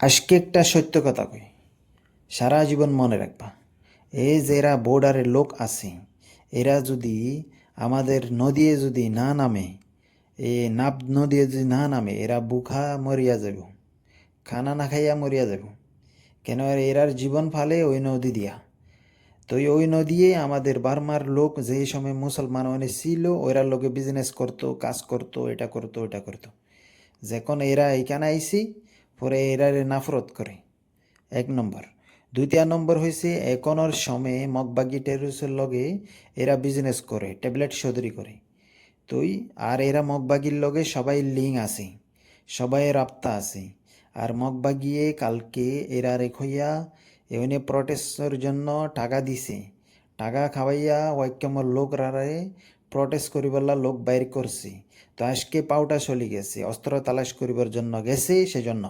আজকে একটা সত্য কথা কই, সারা জীবন মনে রাখবা। এই যে এরা বর্ডারের লোক আছে, এরা যদি আমাদের নদীয়ে যদি না নামে, এ নাব নদীয়ে যদি না নামে, এরা বুখা মরিয়া যাব, খানা না খাইয়া মরিয়া যাব। কেন এরার জীবন ফালে ওই নদী দিয়া। তো ওই নদীয়ে আমাদের বার্মার লোক যে সময় মুসলমান মানে ছিল, ওরা লোকে বিজনেস করতো, কাজ করতো, এটা করতো ওটা করতো। যখন এরা এইখানে আইসি, পরে এরারে নাফরত করে, এক নম্বর। দ্বিতীয় নম্বর হয়েছে এখনের সময়ে মগবাগি টেরোরিস্টের লগে এরা বিজনেস করে, ট্যাবলেট সদরি করে। তুই আর এরা মগবাগির লগে সবাই লিঙ্ক আছে, সবাই রাপ্তা আছে। আর মগবাগিয়ে কালকে এরা রেখইয়া এমনি প্রটেস্টের জন্য টাকা দিছে, টাকা খাওয়াইয়া ওয়াক্যমর লোক রারে প্রটেস্ট করিবার লোক বাইর করছে। তো আজকে পাউটা চলি গেছে, অস্ত্র তালাশ করিবার জন্য গেছে, সেজন্য